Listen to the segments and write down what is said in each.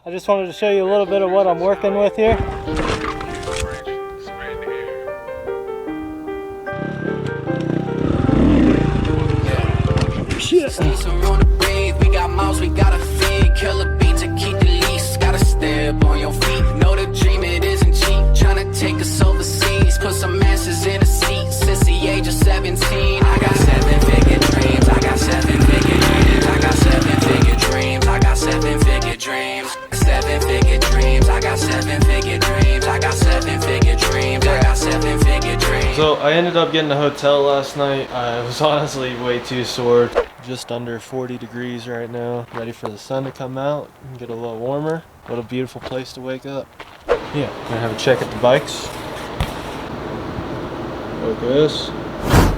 I just wanted to show you a little bit of what I'm working with here. Shit. We got mouths, we got a feed, killer beat to keep the lease. Gotta step on your feet. Know the dream, it isn't cheap. Tryna take us overseas, put some masses in a seat. Since the age of 17, I got 7-figure dreams. I got 7-figure dreams. I got 7-figure dreams. I got 7-figure dreams. 7-figure dreams. I got 7-figure dreams. I got 7-figure dreams. I got 7-figure dreams. So I ended up getting a hotel last night. I was honestly way too sore. Just under 40 degrees right now. Ready for the sun to come out and get a little warmer. What a beautiful place to wake up. Yeah, gonna have a check at the bikes. Focus.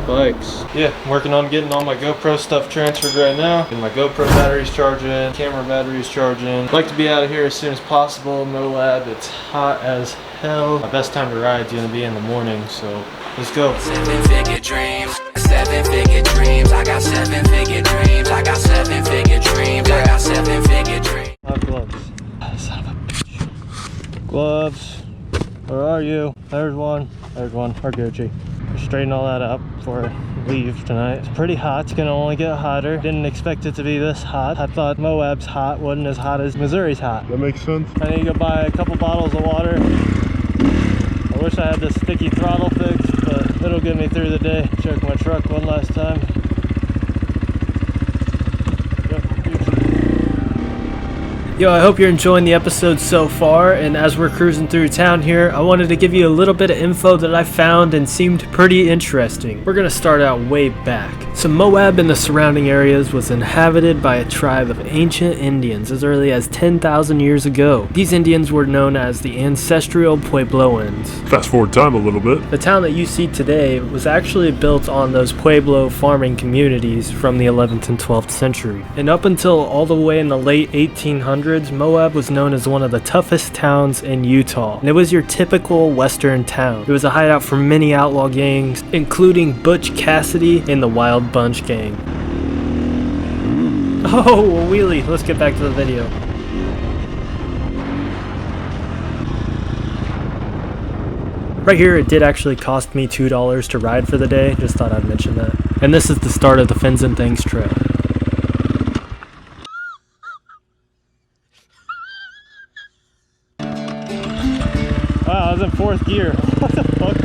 Bikes. Yeah, I'm working on getting all my GoPro stuff transferred right now. Getting my GoPro batteries charging, camera batteries charging. I'd like to be out of here as soon as possible. Moab, it's hot as hell. My best time to ride is gonna be in the morning, so let's go. 7-figure dreams. 7-figure dreams. I got 7-figure dreams. I got 7-figure dreams. I got 7-figure dreams. I have gloves. Oh, son of a bitch. Gloves. Where are you? There's one. There's one. Or Gucci. Straighten all that up before I leave tonight. It's pretty hot. It's gonna only get hotter. Didn't expect it to be this hot. I thought Moab's hot wasn't as hot as Missouri's hot. That makes sense. I need to go buy a couple bottles of water. I wish I had this sticky throttle fixed, but it'll get me through the day. Check my truck one last time. Yo, I hope you're enjoying the episode so far, and as we're cruising through town here, I wanted to give you a little bit of info that I found and seemed pretty interesting. We're gonna start out way back. So Moab and the surrounding areas was inhabited by a tribe of ancient Indians as early as 10,000 years ago. These Indians were known as the ancestral Puebloans. Fast forward time a little bit. The town that you see today was actually built on those Pueblo farming communities from the 11th and 12th century. And up until all the way in the late 1800s, Moab was known as one of the toughest towns in Utah. And it was your typical western town. It was a hideout for many outlaw gangs, including Butch Cassidy and the Wild Bunch gang. Oh, a wheelie. Let's get back to the video. Right here, it did actually cost me $2 to ride for the day. Just thought I'd mention that. And this is the start of the Fins and Things Trail. Wow, I was in 4th gear. What the fuck?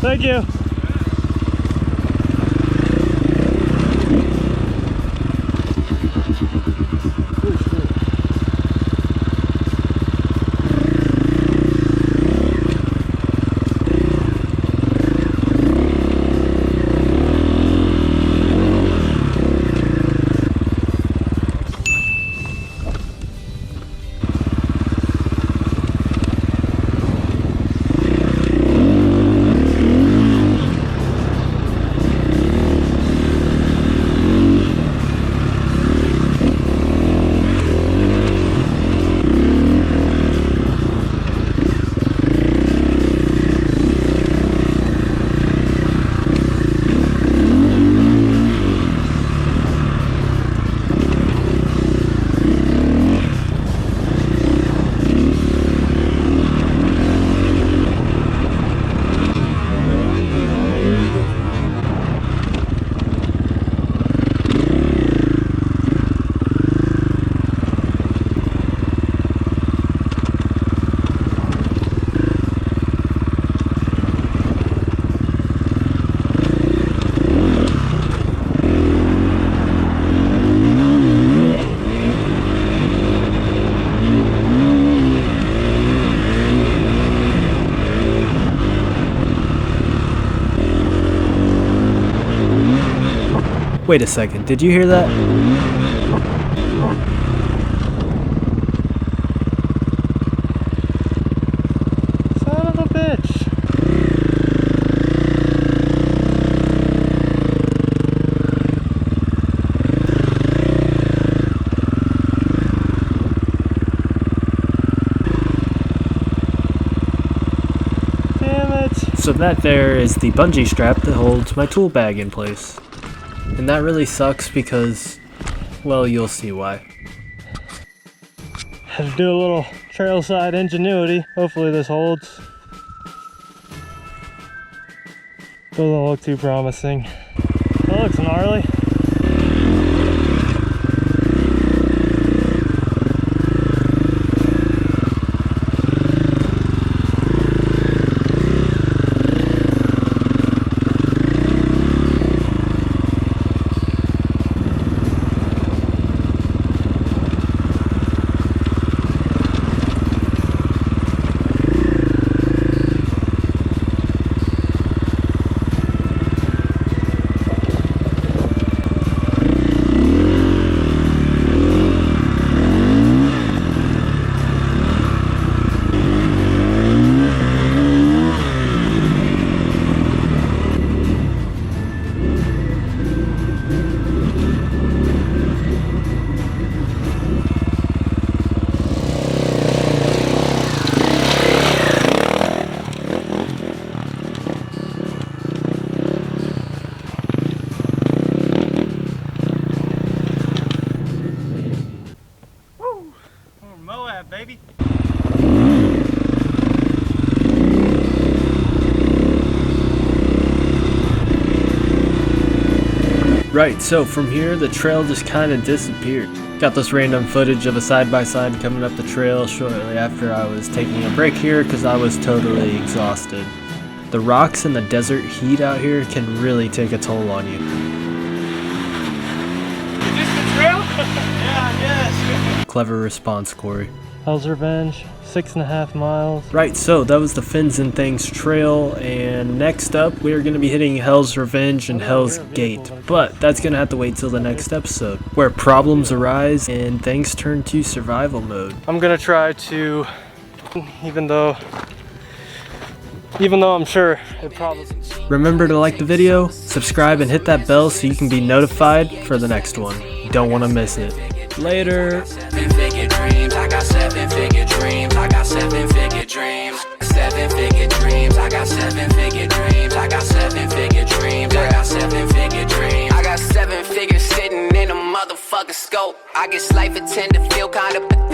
Thank you. Wait a second, did you hear that? Son of a bitch. So that there is the bungee strap that holds my tool bag in place. And that really sucks because, well, you'll see why. Had to do a little trail side ingenuity. Hopefully this holds. Doesn't look too promising. That looks gnarly. Moab, baby. Right, so from here the trail just kind of disappeared. Got this random footage of a side-by-side coming up the trail shortly after I was taking a break here because I was totally exhausted. The rocks and the desert heat out here can really take a toll on you. Is this the trail? Yeah, I guess. Clever response, Corey. Hell's Revenge, 6.5 miles. Right, so that was the Fins and Things trail, and next up we are going to be hitting Hell's Revenge and Hell's Gate, but that's going to have to wait till the next episode, where problems arise and things turn to survival mode. I'm going to try to, even though I'm sure it probably... Remember to like the video, subscribe, and hit that bell so you can be notified for the next one. You don't want to miss it. Later. 7-figure dreams, I got 7-figure dreams, I got 7-figure dreams, 7-figure dreams, I got 7-figure dreams, I got 7-figure dreams, I got 7-figure dreams, I got 7 figures sitting in a motherfucking scope. I guess life would tend to feel kinda pathetic.